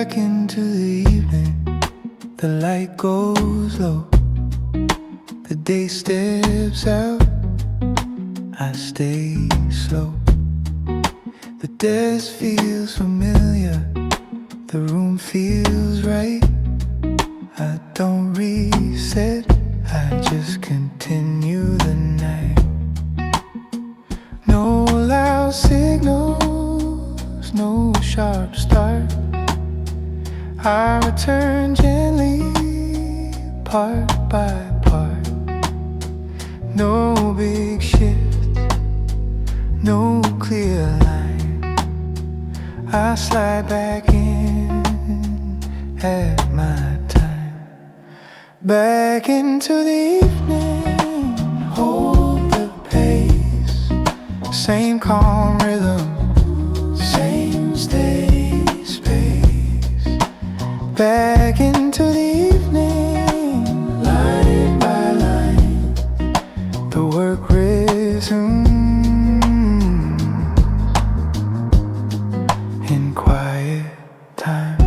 back into the evening. The light goes low, the day steps out, I stay slow. The desk feels familiar, the room feels right. I don't reset, I just continue the night. No loud signals, no sharp start. I return gently, part by part. No big shift, no clear line. I slide back in at my time. Back into the evening, hold the pace. Same calm rhythm, same steady space. Back into the evening, line by line. The work resumes in quiet time.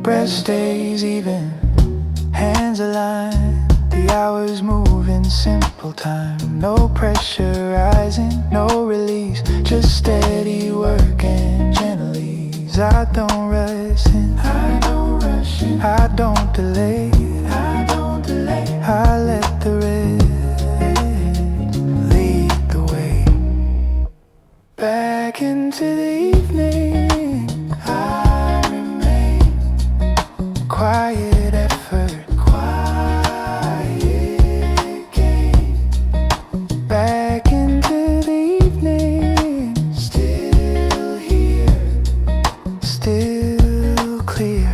Breath stays even, hands aligned. The hours move in simple time. No pressure rising, no release, just steady work and gentle ease. I don't rush in, I don't rush in, I don't delay, I don't delay. I let the rest lead the way. Back into the evening, I remain. Quiet effort, quiet gain. Back into the evening, still here, still clear.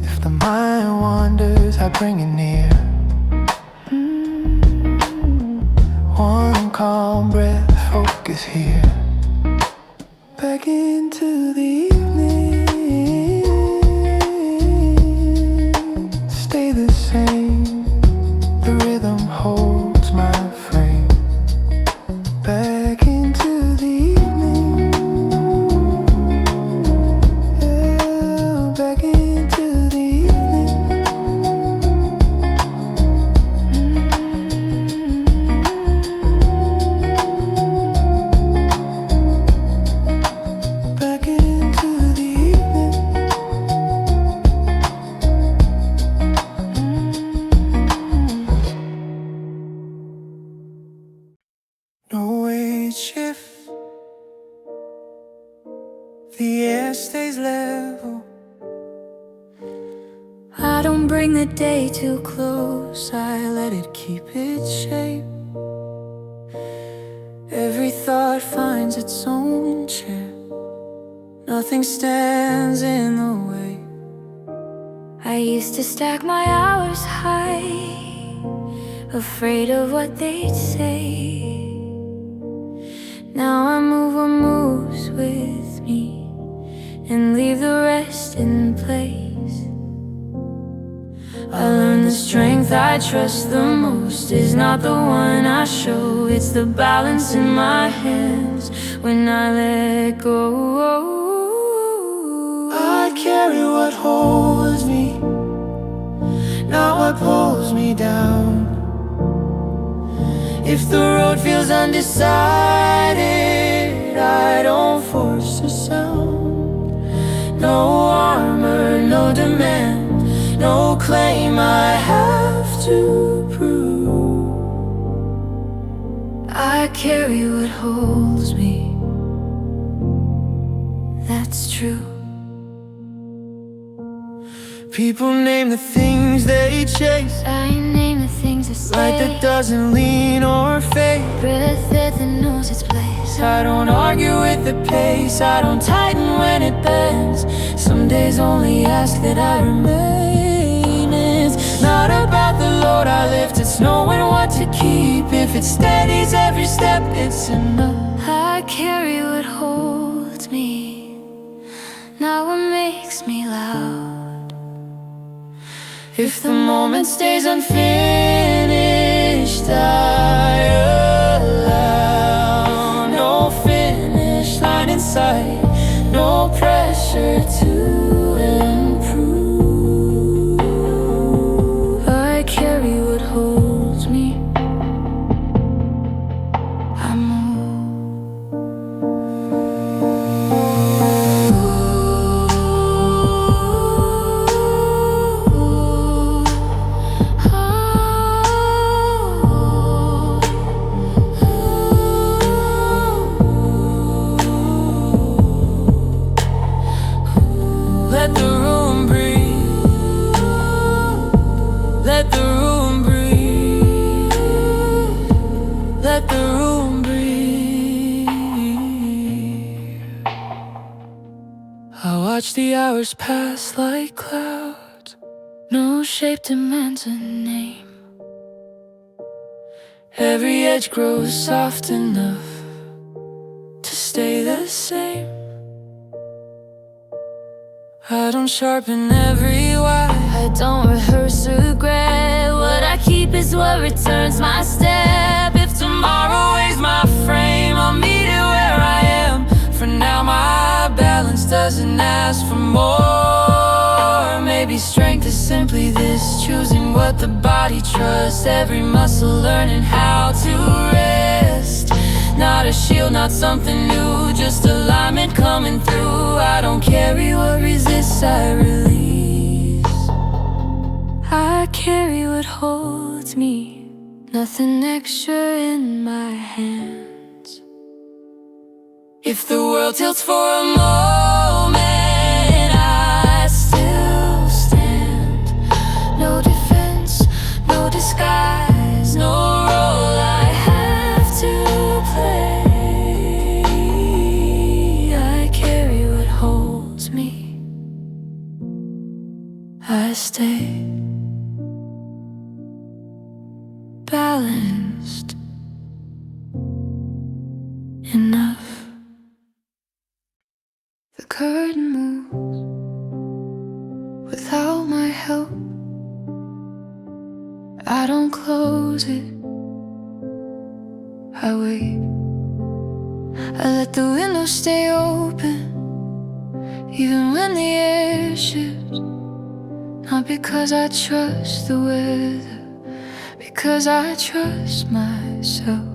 If the mind wanders, I bring it near. One calm breath, focus here. Back into the evening, stay the same. The rhythm holds my frame. Back into the evening, yeah, back into the evening. Back into the evening. No weight shift, the air stays level. I don't bring the day too close, I let it keep its shape. Every thought finds its own chair, nothing stands in the way. I used to stack my hours high, afraid of what they'd say. Now I move what moves with me, and leave the rest in place. I learned the strength I trust the most is not the one I show, it's the balance in my hands when I let go. I carry what holds me, not what pulls me down. If the road feels undecided, I don't force a sound. No armor, no demand, no claim I have to prove. I carry what holds me, that's true. People name the things they chase, I name the things that stay. light that doesn't lean or fade. Breath that knows its place. I don't argue with the pace, I don't tighten when it bends. Some days only ask that I remain. It's not about the load I lift, it's knowing what to keep. If it steadies every step, it's enough. I carry what holds me, not what makes me me loud. If the moment stays unfinished, I allow no finish line in sight, no pressure to improve. I carry what holds me. I move. Let the room breathe. Let the room breathe. Let the room breathe. I watch the hours pass like clouds. No shape demands a name. Every edge grows soft enough to stay the same. I don't sharpen every wire, I don't rehearse regret. What I keep is what returns my step. If tomorrow weighs my frame, I'll meet it where I am. For now my balance doesn't ask for more. Maybe strength is simply this, choosing what the body trusts. Every muscle learning how to rest. Not a shield, not something new, just alignment coming through. I don't carry what resists, I release. I carry what holds me, nothing extra in my hands. If the world tilts for a moment, I still stand. No defense, no disguise, no role I have to play. I carry what holds me. I stay balanced enough. The curtain moves without my help. I don't close it, I wait. I let the window stay open, even when the air shifts. Not because I trust the weather, because I trust myself.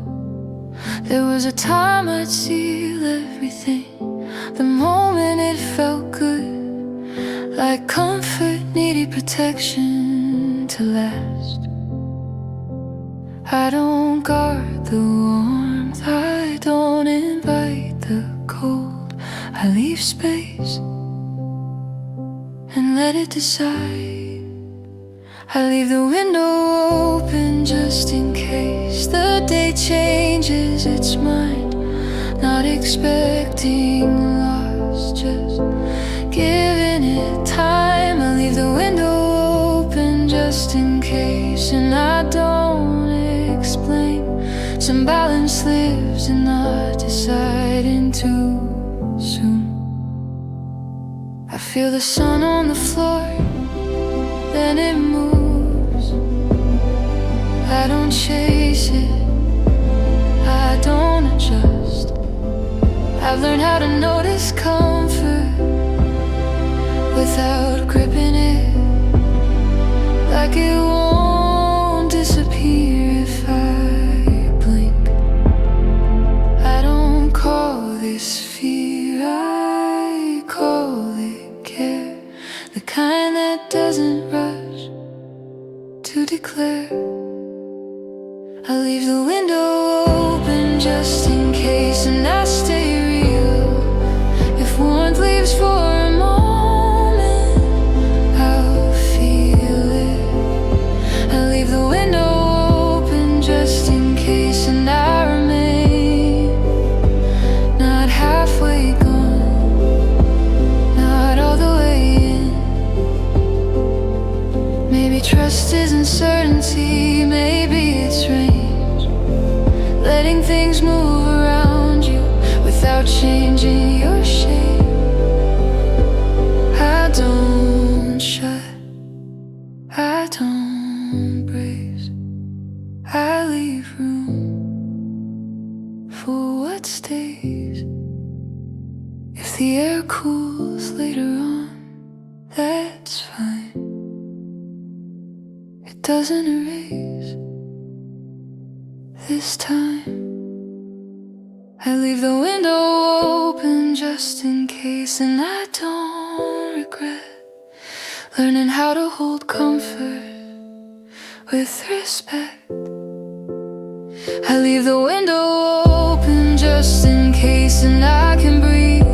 There was a time I'd seal everything, the moment it felt good, like comfort needed protection to last. I don't guard the warmth, I don't invite the cold. I leave space and let it decide. I leave the window open just in case the day changes its mind. Not expecting loss, just giving it time. I leave the window open just in case, and I don't explain. Some balance lives in not deciding too soon. I feel the sun on the floor, then it moves. I don't chase it, I don't adjust. I've learned how to notice comfort without gripping it, like it won't disappear if I blink. I don't call this fear, I call it care. The kind that doesn't rush to declare. I leave the window open just in case, and I stay real. If warmth leaves for a moment, I'll feel it. I leave the window open just in case, and I remain not halfway gone, not all the way in. Maybe trust isn't certainty, maybe it's range. Letting things move around you without changing your shape. I don't don't shut, I don't brace, I leave room for what stays. If the air cools later on, that's fine. It doesn't erase this time. I leave the window open just in case, and I don't regret learning how to hold comfort with respect. I leave the window open just in case, and I can breathe.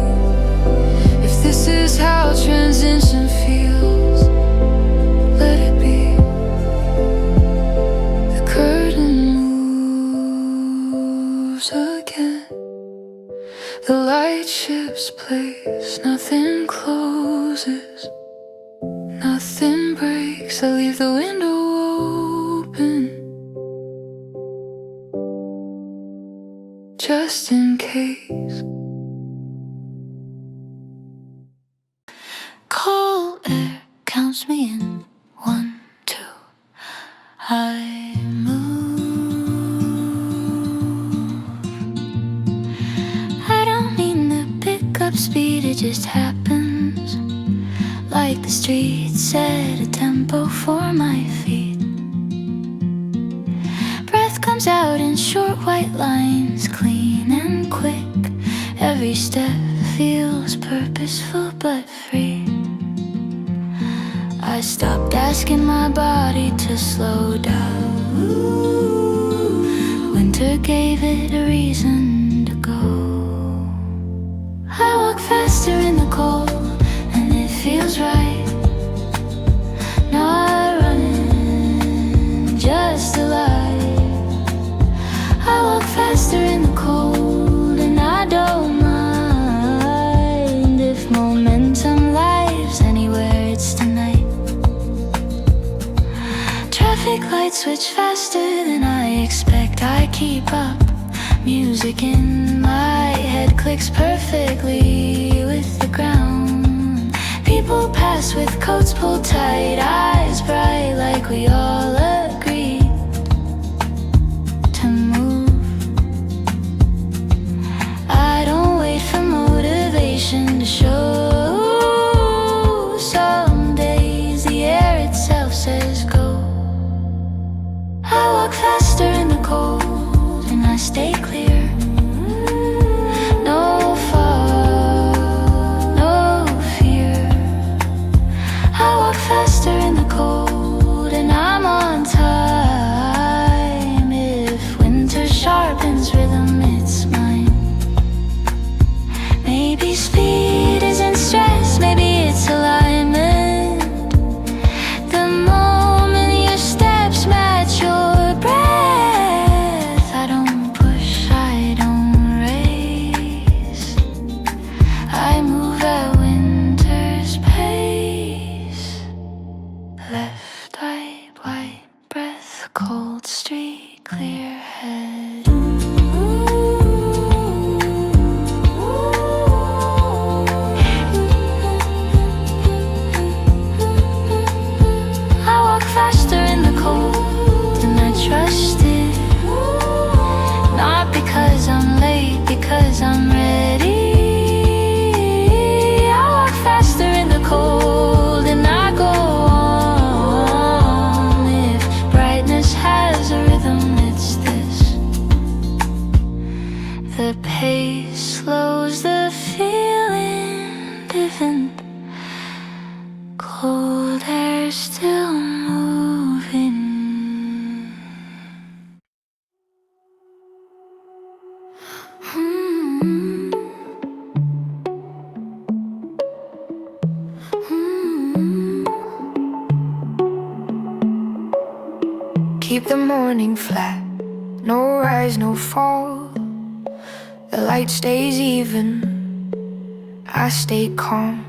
If this is how transition feels, let it be. The curtain moves again, the light shifts place, nothing closes, nothing breaks. I leave the window open just in case. Cold air counts me in, 1, 2. I move. I don't mean to pick up speed, it just happens. Like the streets set a tempo for my feet. Breath comes out in short white lines, clean and quick. Every step feels purposeful but free. I stopped asking my body to slow down. Winter gave it a reason to go. I walk faster in the cold, and it feels right. Not running, just alive. I walk faster in the cold, and I don't mind. If momentum lives anywhere, it's tonight. Traffic lights switch faster than I expect. I keep up, music in my head clicks perfectly with the ground. People pass with coats pulled tight, eyes bright, like we all agreed to move. I don't wait for motivation to show. Some days the air itself says go. I walk faster in the cold, and I stay clear. No fog, no fear. I walk faster in the cold, and I'm on time. If winter sharpens rhythm, it's mine. Maybe speed isn't stress, maybe it's alignment. The moment your steps match your breath. I don't push, I don't race. I move at winter's pace. Left, right, white breath, cold street, clear head. I walk faster in the cold, and I trust it. Not because I'm late, because I'm ready. I walk faster in the cold, and I go on. If brightness has a rhythm, it's this. The pace slows the feeling different. Cold air still moving. Keep the morning flat, no rise, no fall. The light stays even, I stay calm.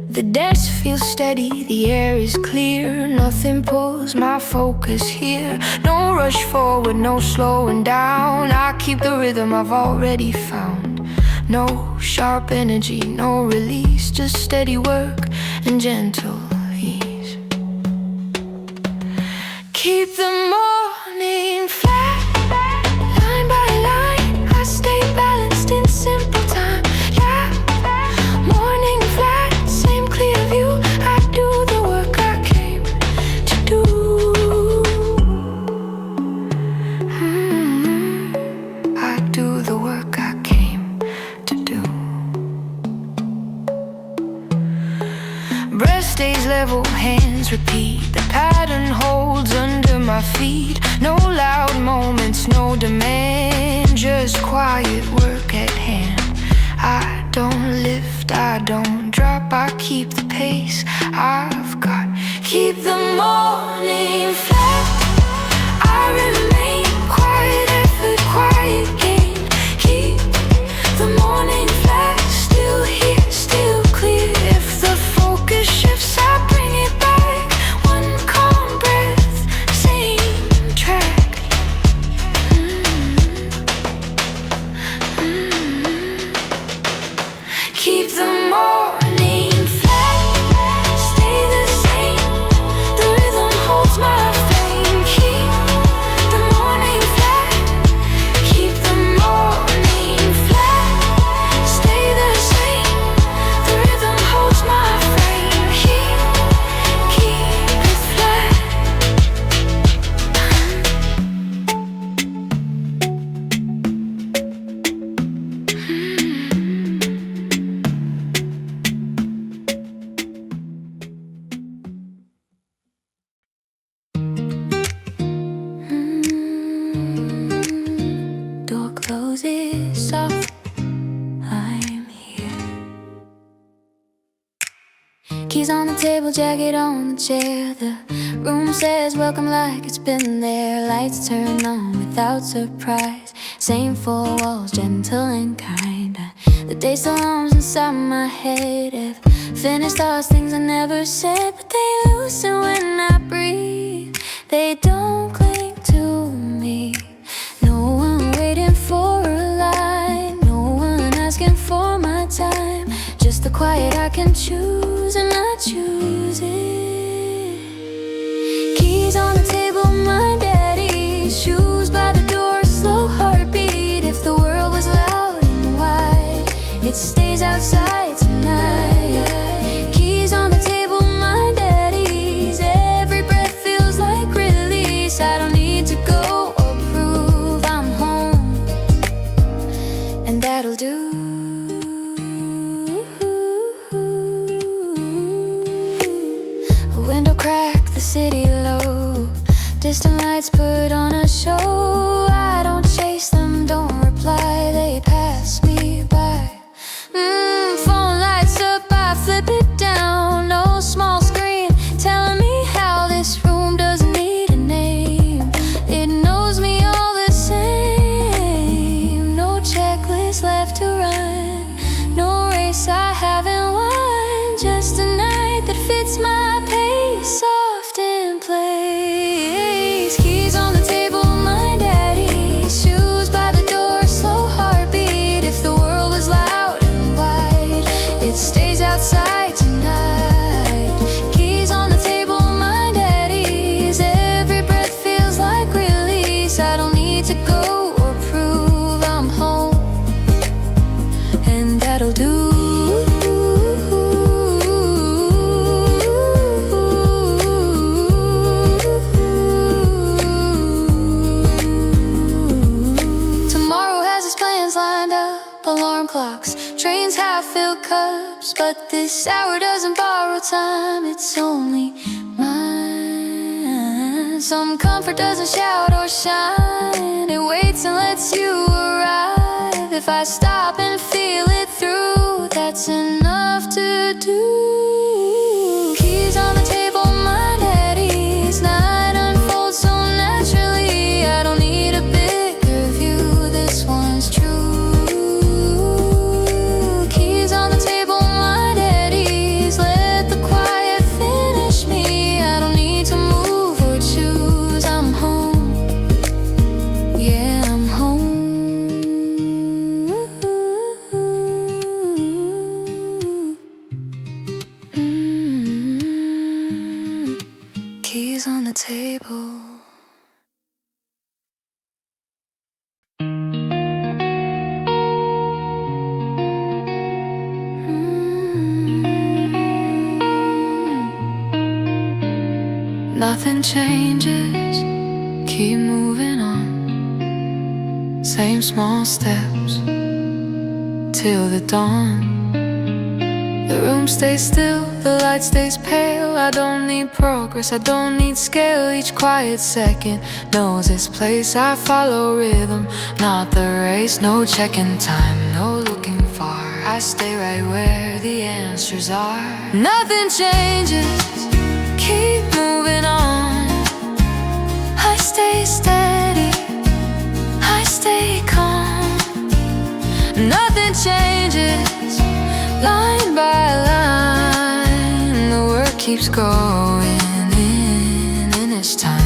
The dance feels steady, the air is clear. Nothing pulls my focus here. No rush forward, no slowing down. I keep the rhythm I've already found. No sharp energy, no release, just steady work and gentle ease. Keep the morning flat, line by line, I stay balanced in simple time. Yeah, morning flat, same clear view, I do the work I came to do. I do the work I came to do. Breath stays level, hands repeat. The pattern holds under my feet. No loud moments, no demand, just quiet work at hand. I don't lift, I don't drop, I keep the pace I've got. Keep the morning flat, I remain quiet effort, quiet gain. Keep the morning flat, still here, still clear. If the focus shifts, I bring it back. One calm breath, same track. Keep the morning flat, stay the same. The rhythm holds my flame. Keep the morning flat, keep the morning flat, stay the same. The rhythm holds my frame. Keep it flat. Door closes soft, I'm here. Keys on the table, jacket on the chair. The room says welcome like it's been there. Lights turn on without surprise. Same four walls, gentle and kind. The day still hums inside my head. I've finished thoughts, things I never said, but they loosen when I breathe. They don't cling to me. No one waiting for a line, no one asking for my time. Just the quiet I can choose, and I choose it. Keys on the table, my daddy's shoes by the door, slow heartbeat. If the world was loud and wide, it stays outside tonight. Keys on the table, my daddy's. Every breath feels like release. I don't need to go or prove I'm home, and that'll do. A window crack, the city low. Distant lights put on a show. I don't chase them, don't reply, they pass me by. Phone lights up, I flip it down. No small screen telling me how this room doesn't need a name. It knows me all the same. No checklist left to run, no race I haven't won. Just a night that fits my pace, soft in place. Keys on the table, my daddy's shoes by the door, slow heartbeat. If the world was loud and wide, it stays outside tonight. Keys on the table, my daddy's. Every breath feels like release. I don't need to go or prove I'm home, and that'll do. Tomorrow has its plans lined up, alarm clocks, trains, half-filled cups. But this hour doesn't borrow time, it's only mine. Some comfort doesn't shout or shine, it waits and lets you arrive. If I stop and feel it through, that's enough to do. Keys on the table, my daddy's. Night unfolds so naturally, I don't need a bigger view, this one's true. Keys on the table, my daddy's. Let the quiet finish me. I don't need to move or choose. I'm home, yeah, I'm home. stays on the table. Nothing changes, keep moving on. Same small steps till the dawn. The room stays still, the light stays pale. I don't need progress, I don't need scale. Each quiet second knows its place. I follow rhythm, not the race. No checking time, no looking far. I stay right where the answers are. Nothing changes, keep moving on. I stay steady, I stay calm. Nothing changes, line by line. The work keeps going in its time.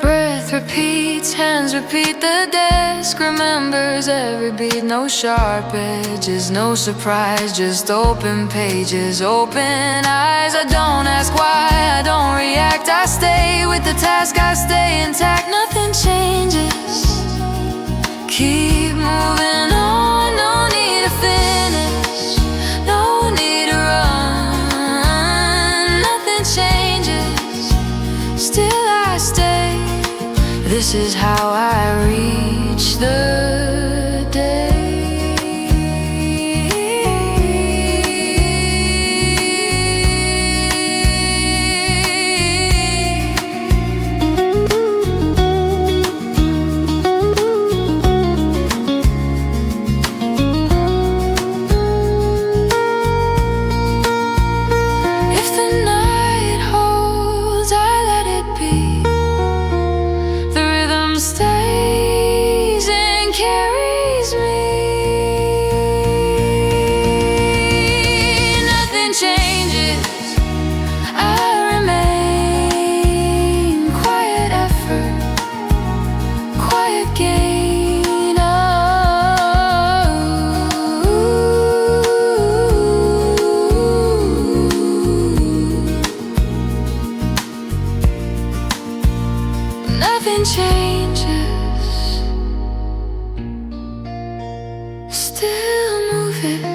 Breath repeats, hands repeat. The desk remembers every beat. No sharp edges, no surprise. Just open pages, open eyes. I don't ask why, I don't react. I stay with the task, I stay intact. Nothing changes, keep moving on. No need to finish, no need to run. Nothing changes, still I stay. This is how I reach the day. If the night holds, I let it be. The rhythm stays and carries me. Nothing changes, I remain. Quiet effort, quiet gain. Nothing changes, still moving.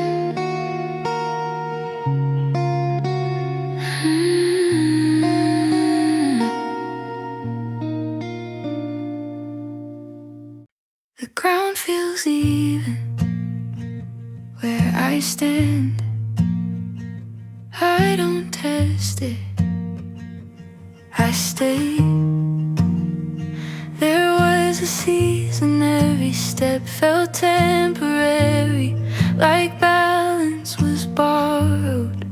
The ground feels even where I stand. I don't test it, I stay. There was a season, every step felt temporary, like balance was borrowed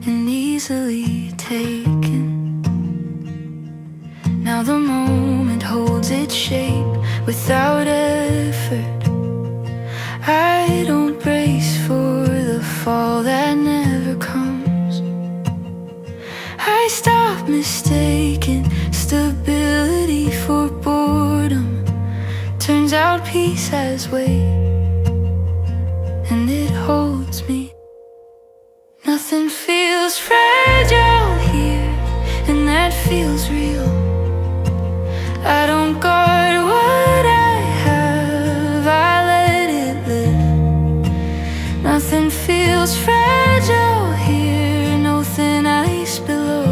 and easily taken. Now the moment holds its shape without effort. I don't brace for the fall that never comes. I stop mistaking stability for boredom. Turns out peace has weight, and it holds me. Nothing feels fragile here, and that feels real. I don't guard what I have, I let it live. Nothing feels fragile here, no thin ice below.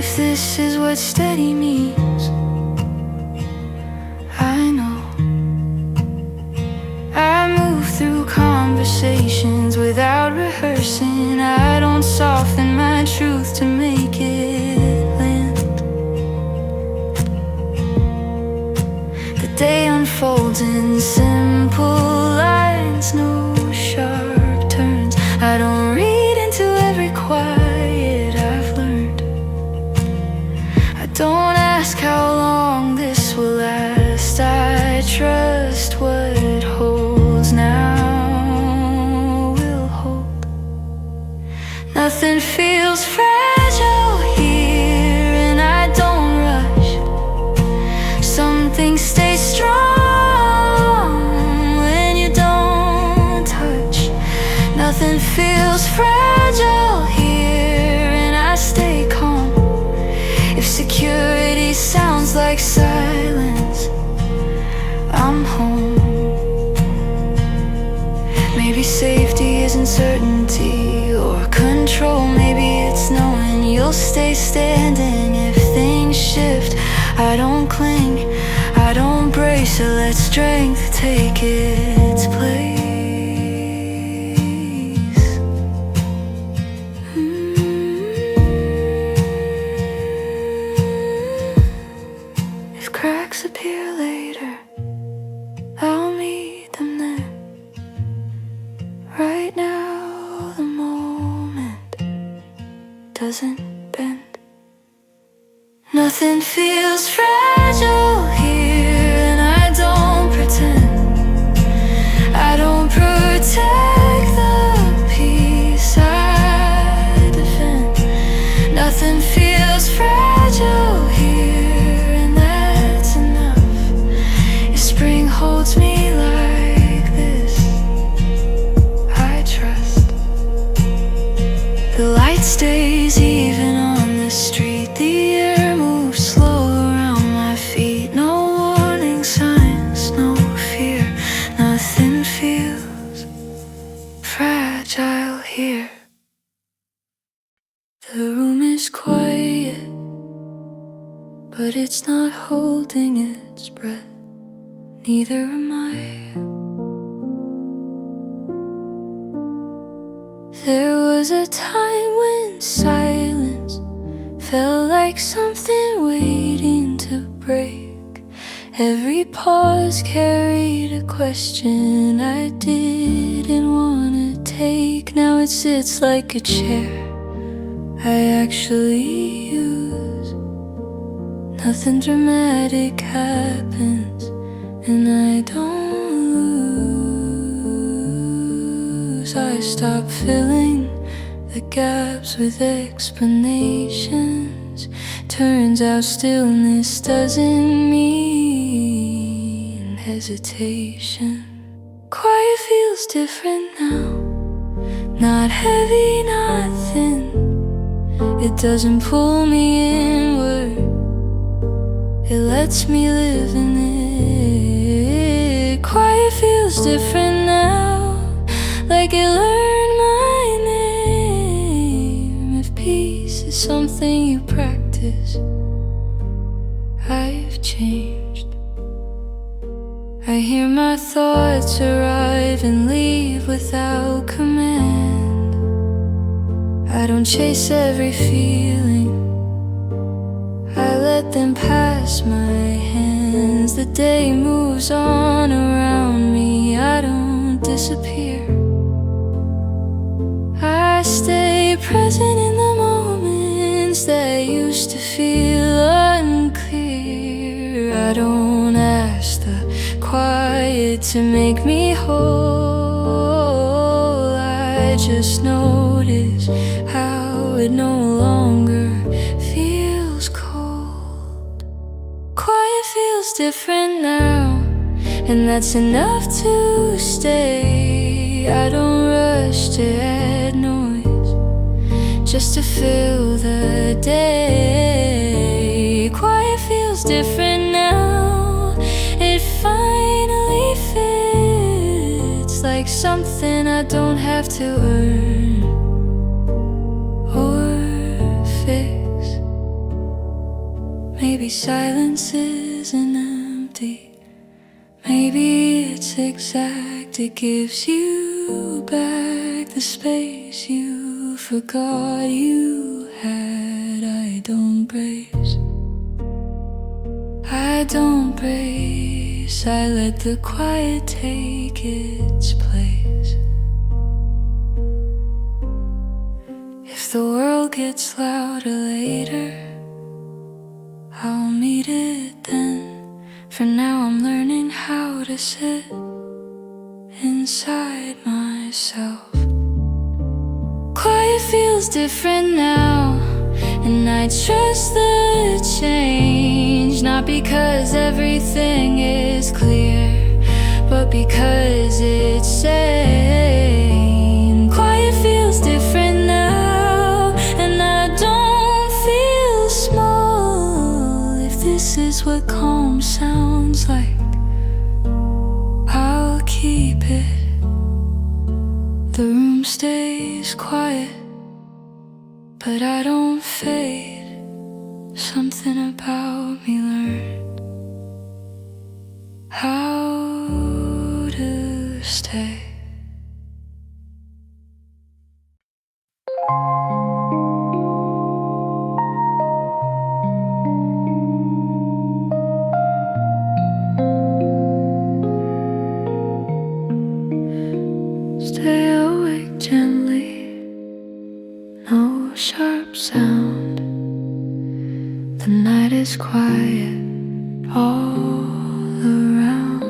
If this is what steady means, I know. I move through conversations without rehearsing. I don't soften my truth to make it land. The day unfolds in simple lines, no sharp turns. I don't read into every quiet I've learned. I don't ask how long this will last. I trust what it holds now will hold. Nothing feels fragile here, and I don't rush. Some things stay strong when you don't touch. Nothing feels like silence. I'm home. Maybe safety isn't certainty or control. Maybe it's knowing you'll stay standing if things shift. I don't cling, I don't brace, I let strength take its place. If cracks appear later, I'll meet them there. Right now, the moment doesn't bend. Nothing feels fragile here, and I don't pretend. I don't protect the peace I defend. Nothing feels fragile here, and that's enough. If spring holds me like this, I trust. The light stays even on the street. The air moves slow around my feet. No warning signs, no fear. Nothing feels fragile here. The room is quiet, but it's not holding its breath. Neither am I. There was a time when silence felt like something waiting to break. Every pause carried a question I didn't want to take. Now it sits like a chair I actually use. Nothing dramatic happens, and I don't lose. I stop filling the gaps with explanations. Turns out stillness doesn't mean hesitation. Quiet feels different now. Not heavy, not thin. It doesn't pull me inward. It lets me live in it. Quiet feels different now, like it learned my name. If peace is something you practice, I've changed. I hear my thoughts arrive and leave without command. I don't chase every feeling, I let them pass my hands. The day moves on around me, I don't disappear. I stay present in the moments that used to feel unclear. I don't ask the quiet to make me whole. I just notice how it no longer feels cold. Quiet feels different now, and that's enough to stay. I don't rush to add noise just to fill the day. Quiet feels different now. It finally fits like something I don't have to earn or fix. Maybe silence isn't empty. Maybe it's exact. It gives you back the space you forgot you had. I don't brace, I don't brace. I let the quiet take its place. If the world gets louder later, I'll meet it then. For now I'm learning how to sit inside myself. Quiet feels different now, and I trust the change. Not because everything is clear, but because it's sane. Quiet feels different now, and I don't feel small. If this is that's what calm sounds like. I'll keep it. The room stays quiet, but I don't fade. Something about me learned how to stay. Stay awake gently, no sharp sound. The night is quiet all around.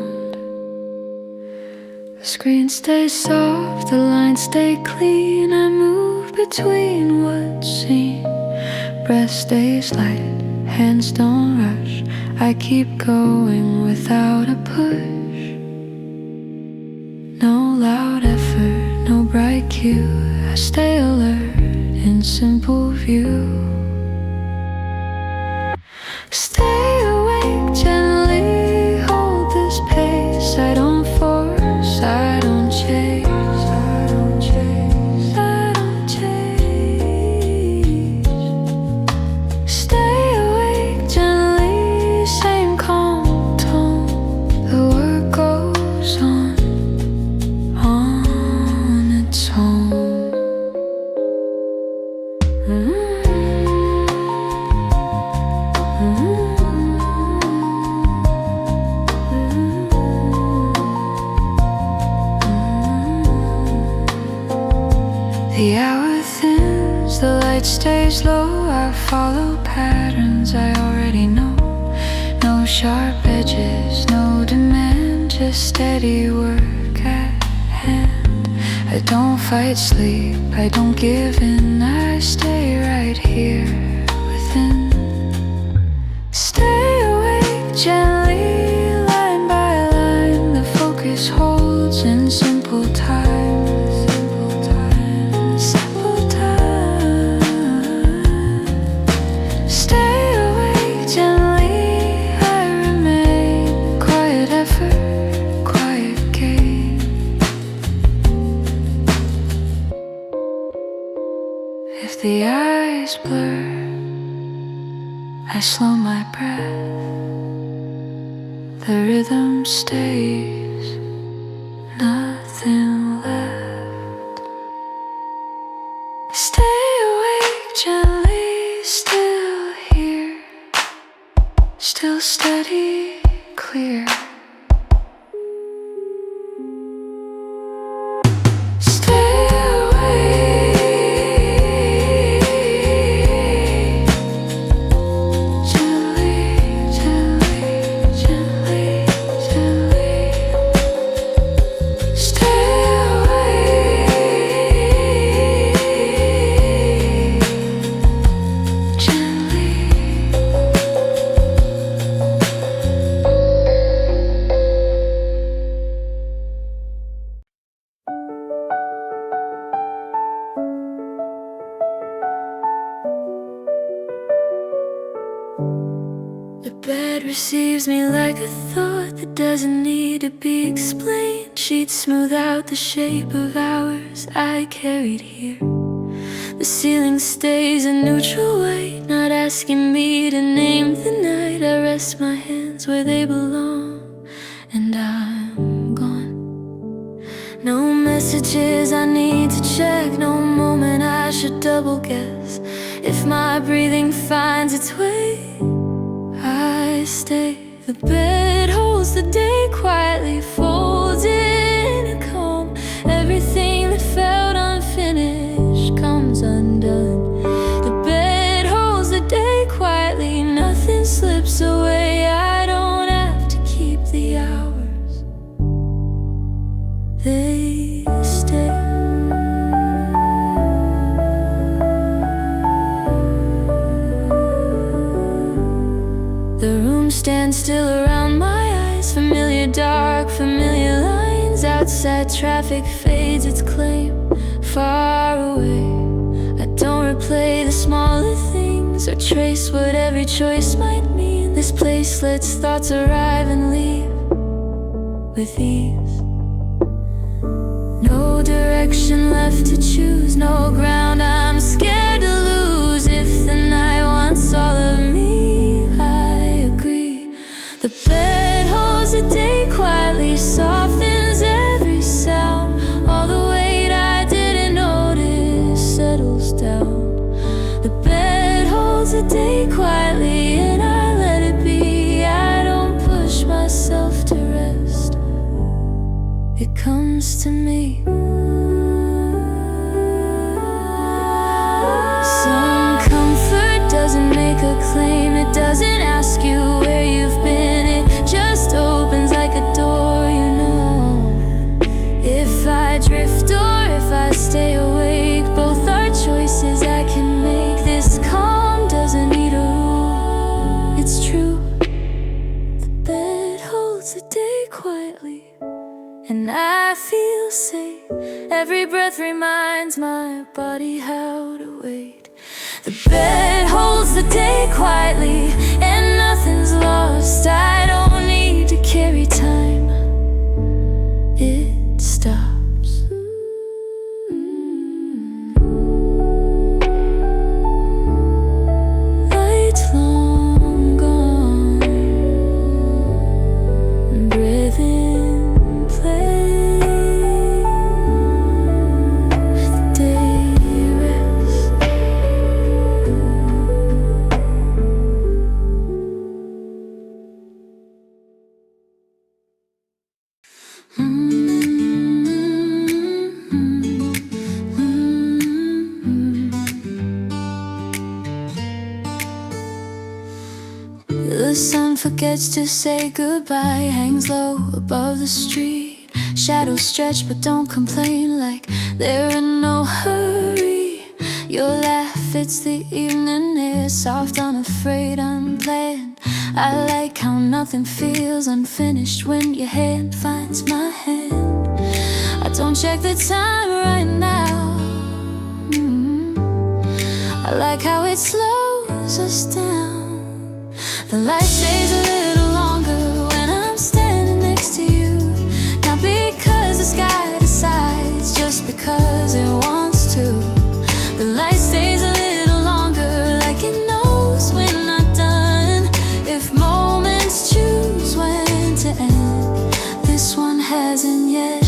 The screen stays soft, the lines stay clean. I move between what's seen. Breath stays light, hands don't rush. I keep going without a push. No loud effort, no bright cue. I stay alert in simple view. Stay awake gently, hold this pace. I don't force, I don't chase. I don't chase, I don't chase. Stay awake gently, same calm tone. The work goes on its own. The hour thins, the light stays low. I follow patterns I already know. No sharp edges, no demand, just steady work at hand. I don't fight sleep, I don't give in. I stay right here within. Stay awake gently, line by line. The focus holds in simple time. If the eyes blur, I slow my breath. The rhythm stays, nothing left. Stay awake gently, still here, still steady, clear. The bed receives me like a thought that doesn't need to be explained. Sheets smooth out the shape of hours I carried here. The ceiling stays a neutral white, not asking me to name the night. I rest my hands where they belong, and I'm gone. No messages I need to check, no moment I should double guess. If my breathing finds its way, I stay. The bed holds the day quietly, folded in a calm. Everything that felt unfinished comes undone. The bed holds the day quietly, nothing slips away. I don't have to keep the hours, they stay. The room stands still around my eyes. Familiar dark, familiar lines. Outside traffic fades its claim far away. I don't replay the smaller things, means or trace what every choice might mean. This place lets thoughts arrive and leave with ease. No direction left to choose, no ground I'm scared to lose. If the night wants all of me, I agree. The bed holds the day quietly, softens every sound. All the weight I didn't notice settles down. The bed holds the day quietly and I let it be. I don't push myself to rest, it comes to me. Some comfort doesn't make a claim, it doesn't ask you where you've been, it just opens like a door, you know. If I drift or if I stay awake, both are choices I can make. This calm doesn't need a rule, it's true. The bed holds the day quietly and I feel safe. Every breath reminds my body how to wait. The bed holds the day quietly and nothing's lost. I don't need to carry time, it stops. Lights long gone, breath in place. The day rests. The sun forgets to say goodbye, hangs low above the street. Shadows stretch but don't complain, like they're in no hurry. Your laugh fits the evening air, soft, unafraid, unplanned. I like how nothing feels unfinished when your hand finds my hand. I don't check the time right now. I like how it slows us down. The light stays a little longer when I'm standing next to you. Not because the sky decides, just because it wants to. The light stays a little longer, like it knows we're not done. If moments choose when to end, this one hasn't yet.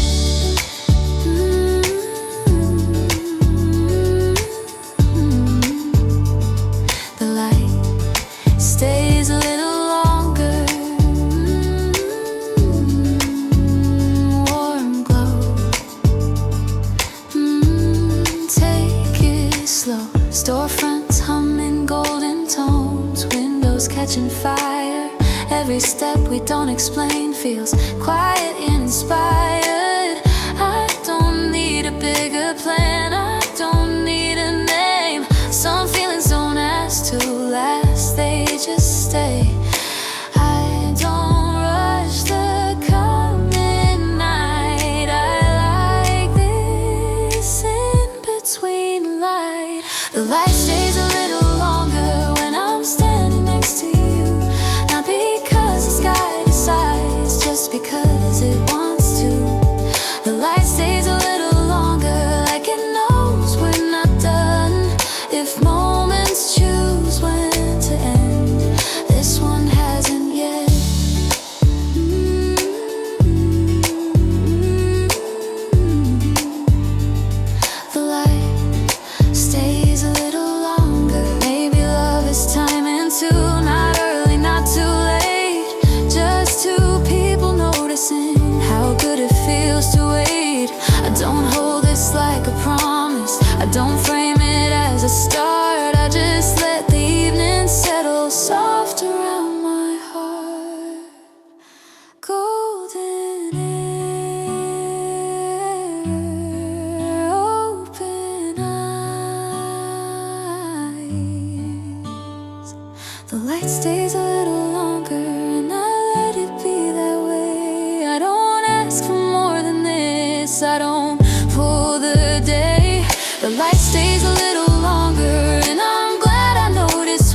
The light stays a little longer, warm glow. Take it slow. Storefronts humming golden tones, windows catching fire. Every step we don't explain feels quiet and inspired. I don't need a bigger plan, I don't need a name. Some feelings don't ask to last, they just stay. I don't rush the coming night. I like this in between light. The light stays a little longer when I'm standing next to you. Not because the sky decides, just because it wants to. The light stays a little longer, like it knows we're not done. If moments choose when to end, this one hasn't yet. The light stays a little longer. Maybe love is timing too, not early, not too late. Just two people noticing how good it feels to wait. I don't hold this like a promise, I don't frame it as a start. I just let the evening settle soft around my heart. Golden air, open eyes. The light stays a little longer and I let it be that way. I don't ask for more than this, I don't pull the day. The light stays a little longer and I'm glad I noticed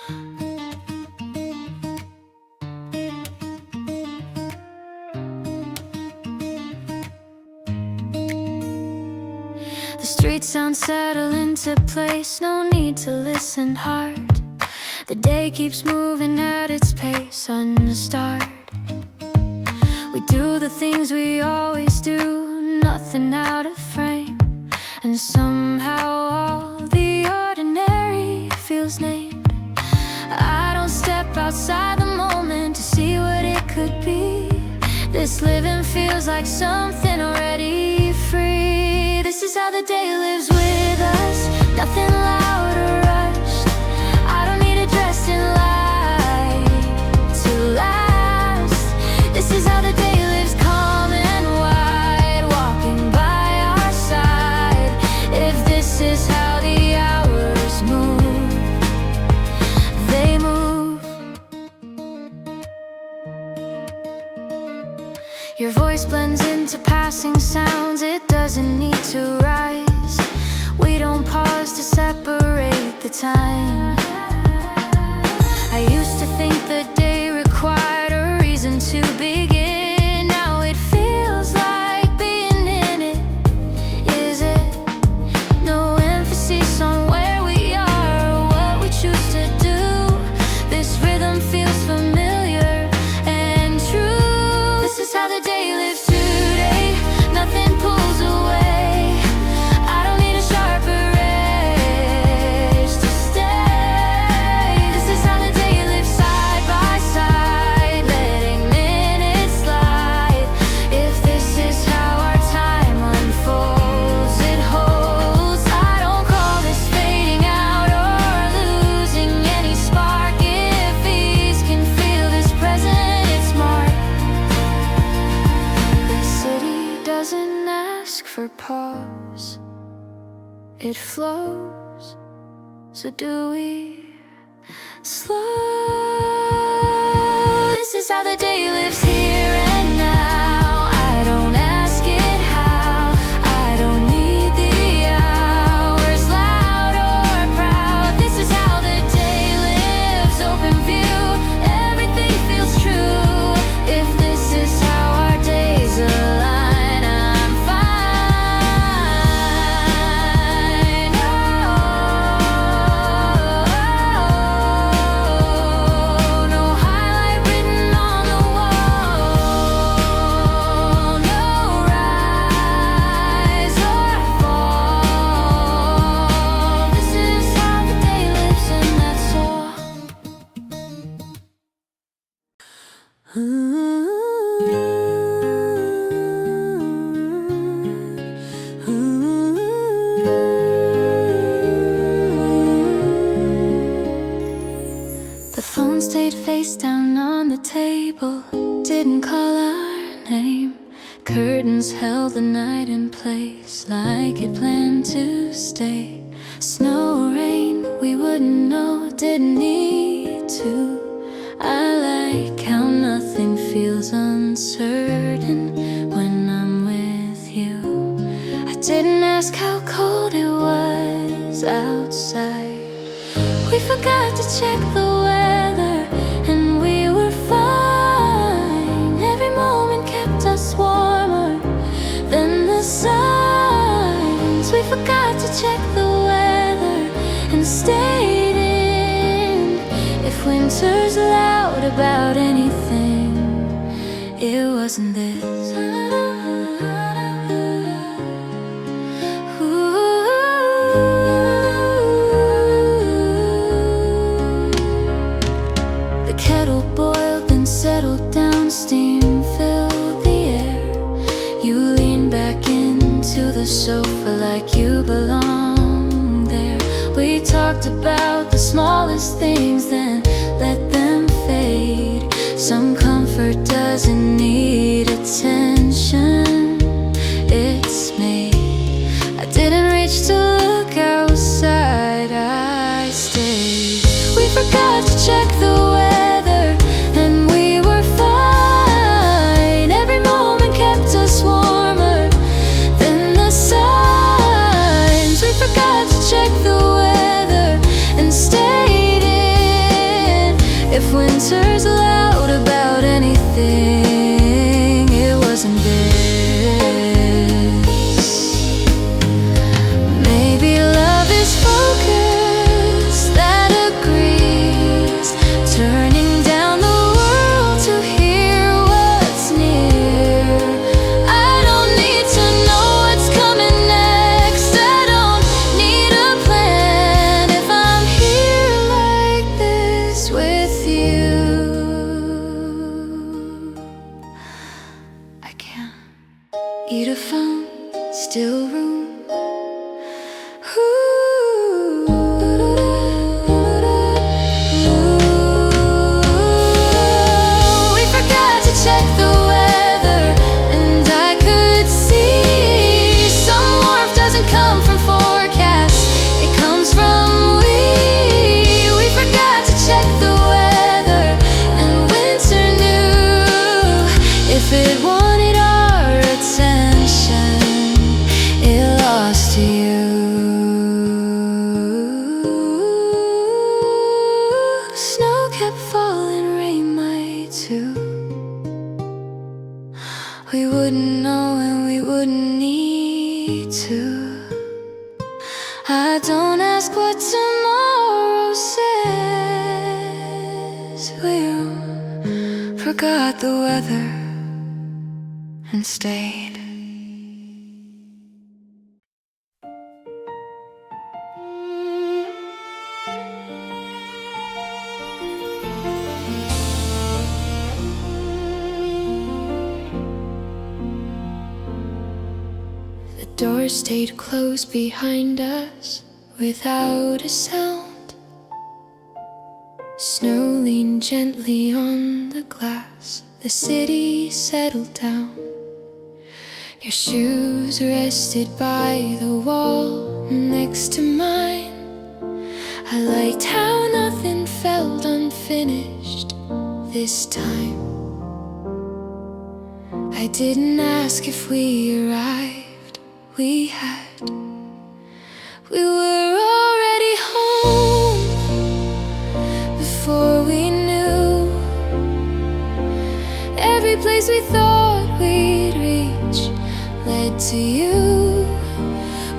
The streets sound settle into place, no need to listen hard. The day keeps moving at its pace, unstart. We do the things we always do, nothing out of frame. And somehow all the ordinary feels named. I don't step outside the moment to see what it could be. This living feels like something already free. This is how the day lives with us, nothing loud or rushed. I don't need a dress in light to last. This is how the day lives, calm and wide, walking by our side. If this is how the hours move, they move. Your voice blends into passing sounds, it doesn't need to rise. We don't pause to separate the time. I used to think the day required a reason to begin. Now it feels like being in it. Is it? No emphasis on where we are or what we choose to do. This rhythm feels familiar and true. This is how the day lives today, nothing pulls away. I don't need a sharper edge to stay. This is how the day lives, side by side, letting minutes slide. If this is how our time unfolds, it holds. I don't call this fading out or losing any spark. If these can feel this present, it's marked. The city doesn't ask for pause, it flows. So do we slow? This is how the day lives here and now. I don't ask it how, I don't need the hours loud or proud. This is how the day lives, open view, everything feels true. If this is how our days align, I'm fine. Oh, no highlight written on the wall, no rise or fall. This is how the day lives, and that's all. The phone stayed face down on the table, didn't call our name. Curtains held the night in place like it planned to stay. Snow or rain, we wouldn't know, didn't need to. I like how nothing feels uncertain when I'm with you. I didn't ask how cold it was outside. We forgot to check the weather and we were fine. Every moment kept us warmer than the signs. We forgot to check the weather and stayed in. If winter's loud about anything, it wasn't this. The kettle boiled and settled down, steam filled the air. You leaned back into the sofa like you belonged there. We talked about the smallest things, then let them fade. Some comfort doesn't need attention, it's made. I didn't reach to look outside, I stayed. We forgot to check the weather and we were fine. Every moment kept us warmer than the signs. We forgot to check the weather and stayed in. forgot the weather and stayed. The door stayed closed behind us without a sound. Snow leaned gently on the glass. The city settled down. Your shoes rested by the wall next to mine. I liked how nothing felt unfinished this time. I didn't ask if we arrived. We had. We were already home before we knew. Every place we thought we'd reach led to you.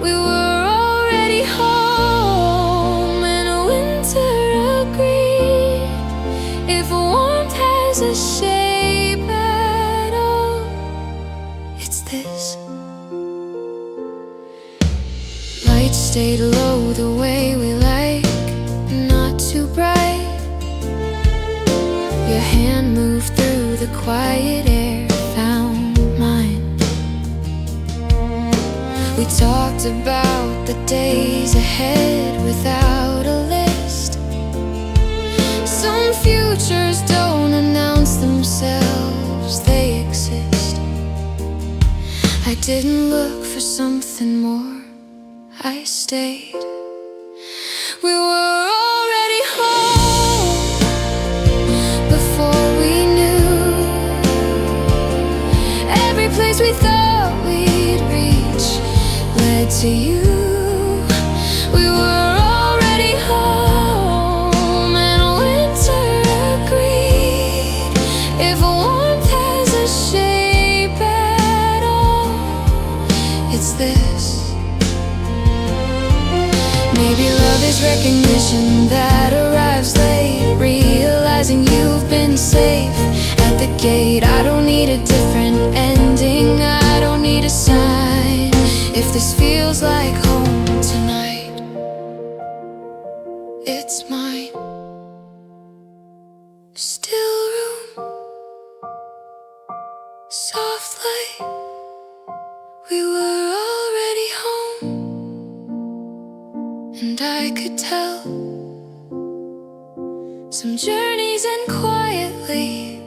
We were already home, and winter agreed. If warmth has a shape at all, it's this. Lights stayed low the way we like, not too bright. Your hand moved through the quiet air, found mine. We talked about the days ahead without a list. Some futures don't announce themselves, they exist. I didn't look for something more, I stayed. We were already home before we knew. Every place we thought we'd reach led to you. We were already home, and winter agreed. If warmth has a shape at all, it's this. Maybe love is recognition that arrives late, realizing you've been safe at the gate. I don't need a different ending, I don't need a sign. If this feels like home tonight, it's mine. Still room, soft light. We were already home, and I could tell. Some journeys end quietly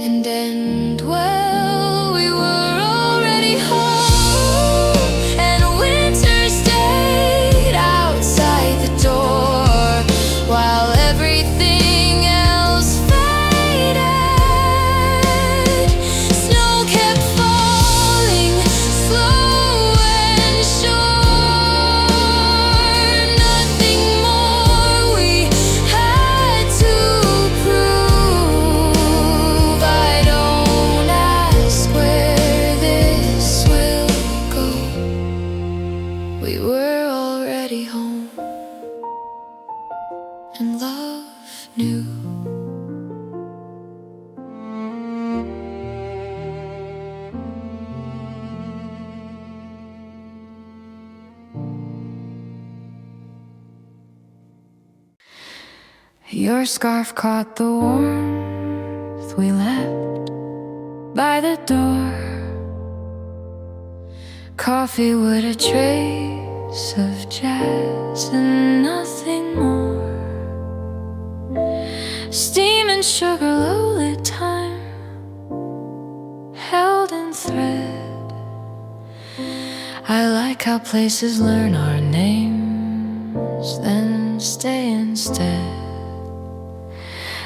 and end well. We were already home, and winter stayed outside the door while everything else faded. Snow kept falling, slow and sure. Nothing more we had to prove. I don't ask where this will go. We were already home, and love knew. Your scarf caught the warmth we left by the door. Coffee with a trace of jazz and nothing more. Steam and sugar, low-lit time held in thread. I like how places learn our names, then stay instead.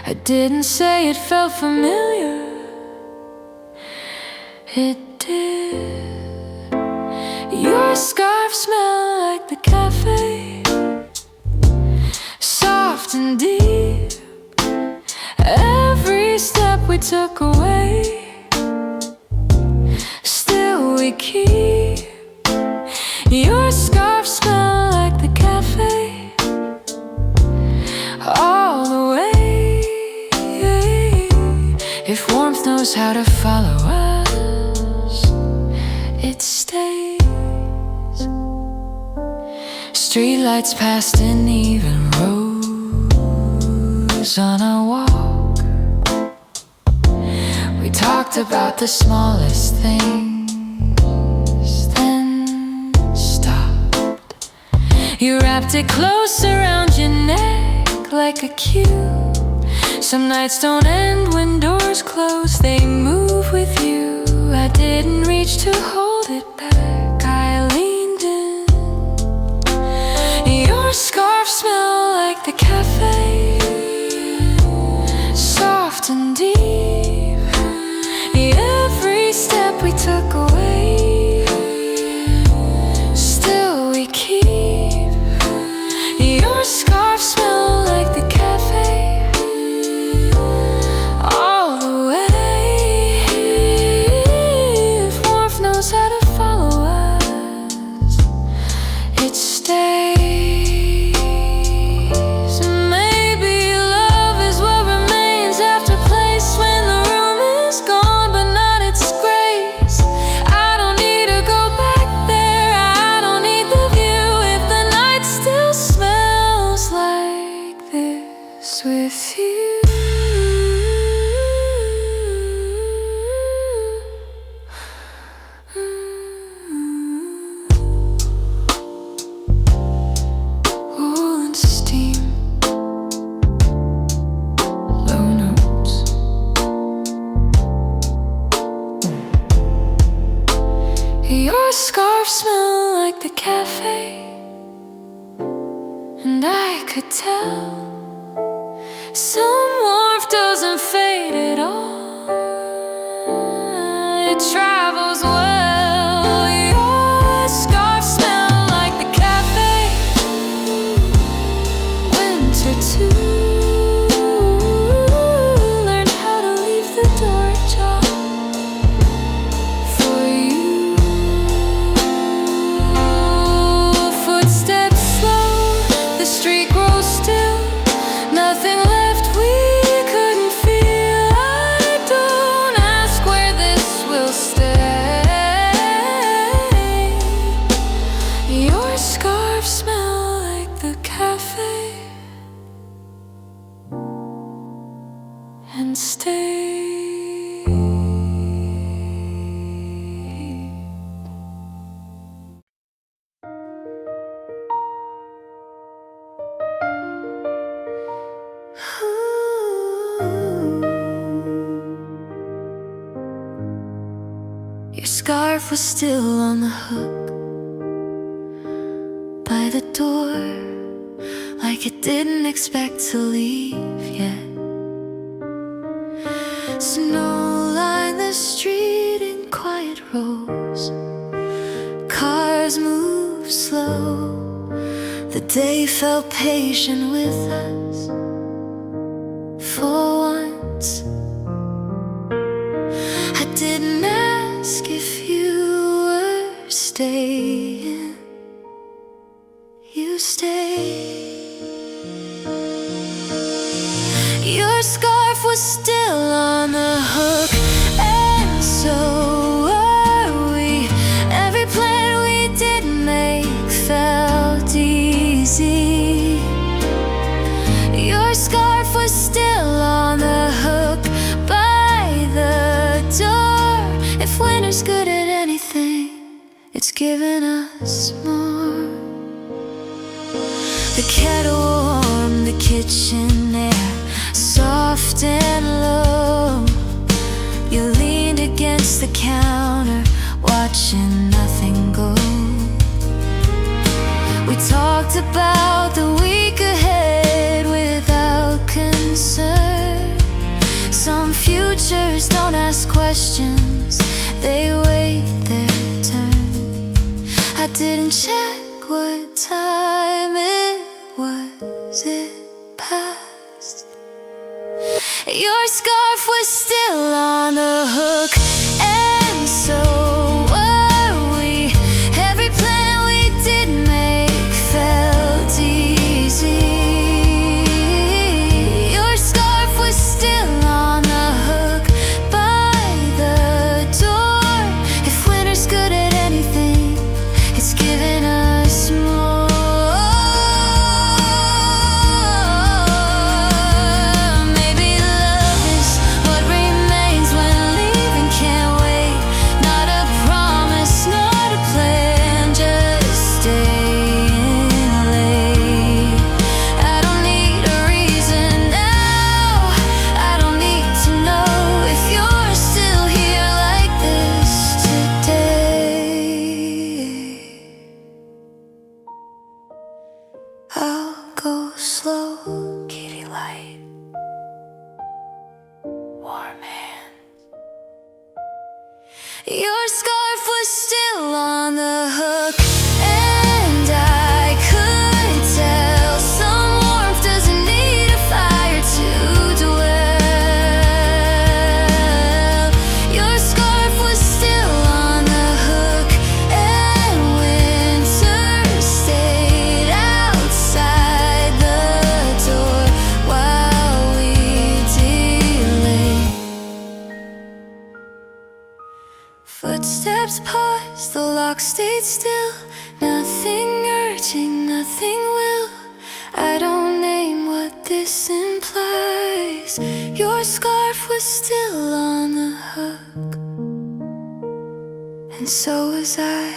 I didn't say it felt familiar, it did. Your scarf smelled like the cafe, soft and deep. Every step we took away, still we keep. Your scarf smelled like the cafe, all the way. Daylights past didn't even rose on our walk. We talked about the smallest things, then stopped. You wrapped it close around your neck like a cue. Some nights don't end when doors close, they move with you. I didn't reach to hold it back, I leaned in. Your scarf smelled like the cafe, soft and deep. Every step we took away, still we keep. Your scarf smelled like the cafe, all the way. If warmth knows how to follow us, it stays. Maybe love is what remains after place when the room is gone, but not its grace. I don't need to go back there, I don't need the view if the night still smells like this with you. Wool and steam, low notes. Your scarf smelled like the cafe, and I could tell some warmth doesn't fade at all, it travels well. Your scarf smelled like the cafe, winter too. Learned how to leave the door ajar for you. Footsteps slow, the street grows still, nothing left we couldn't feel. I don't ask where this will stay. Your scarf smelled like the cafe, and stay. Your scarf was still on the hook by the door, like it didn't expect to leave yet. Snow lined the street in quiet rows, cars moved slow. The day felt patient with us for once. I didn't ask if you were staying, you stayed. Your scarf was still on the hook, and so were we. Every plan we didn't make felt easy. Your scarf was still on the hook by the door. If winter's good at anything, it's given us more. The kettle warm, the kitchen air soft and low. You leaned against the counter, watching nothing go. We talked about the week ahead without concern. Some futures don't ask questions, they wait their turn. I didn't check what time it was, it passed. Your scarf was still on the hook, and so were we. Every plan we did make felt easy. Your scarf was still on the hook by the door. If winter's good at anything, it's given us more. go slow. Kitty light, warm hand. Your scarf was still on the hook, and I could tell some warmth doesn't need a fire to dwell. Your scarf was still on the hook, and winter stayed outside the door while we delayed. Footsteps paused, the lock stayed still. Nothing urging, nothing will. I don't name what this implies. Your scarf was still on the hook, and so was I.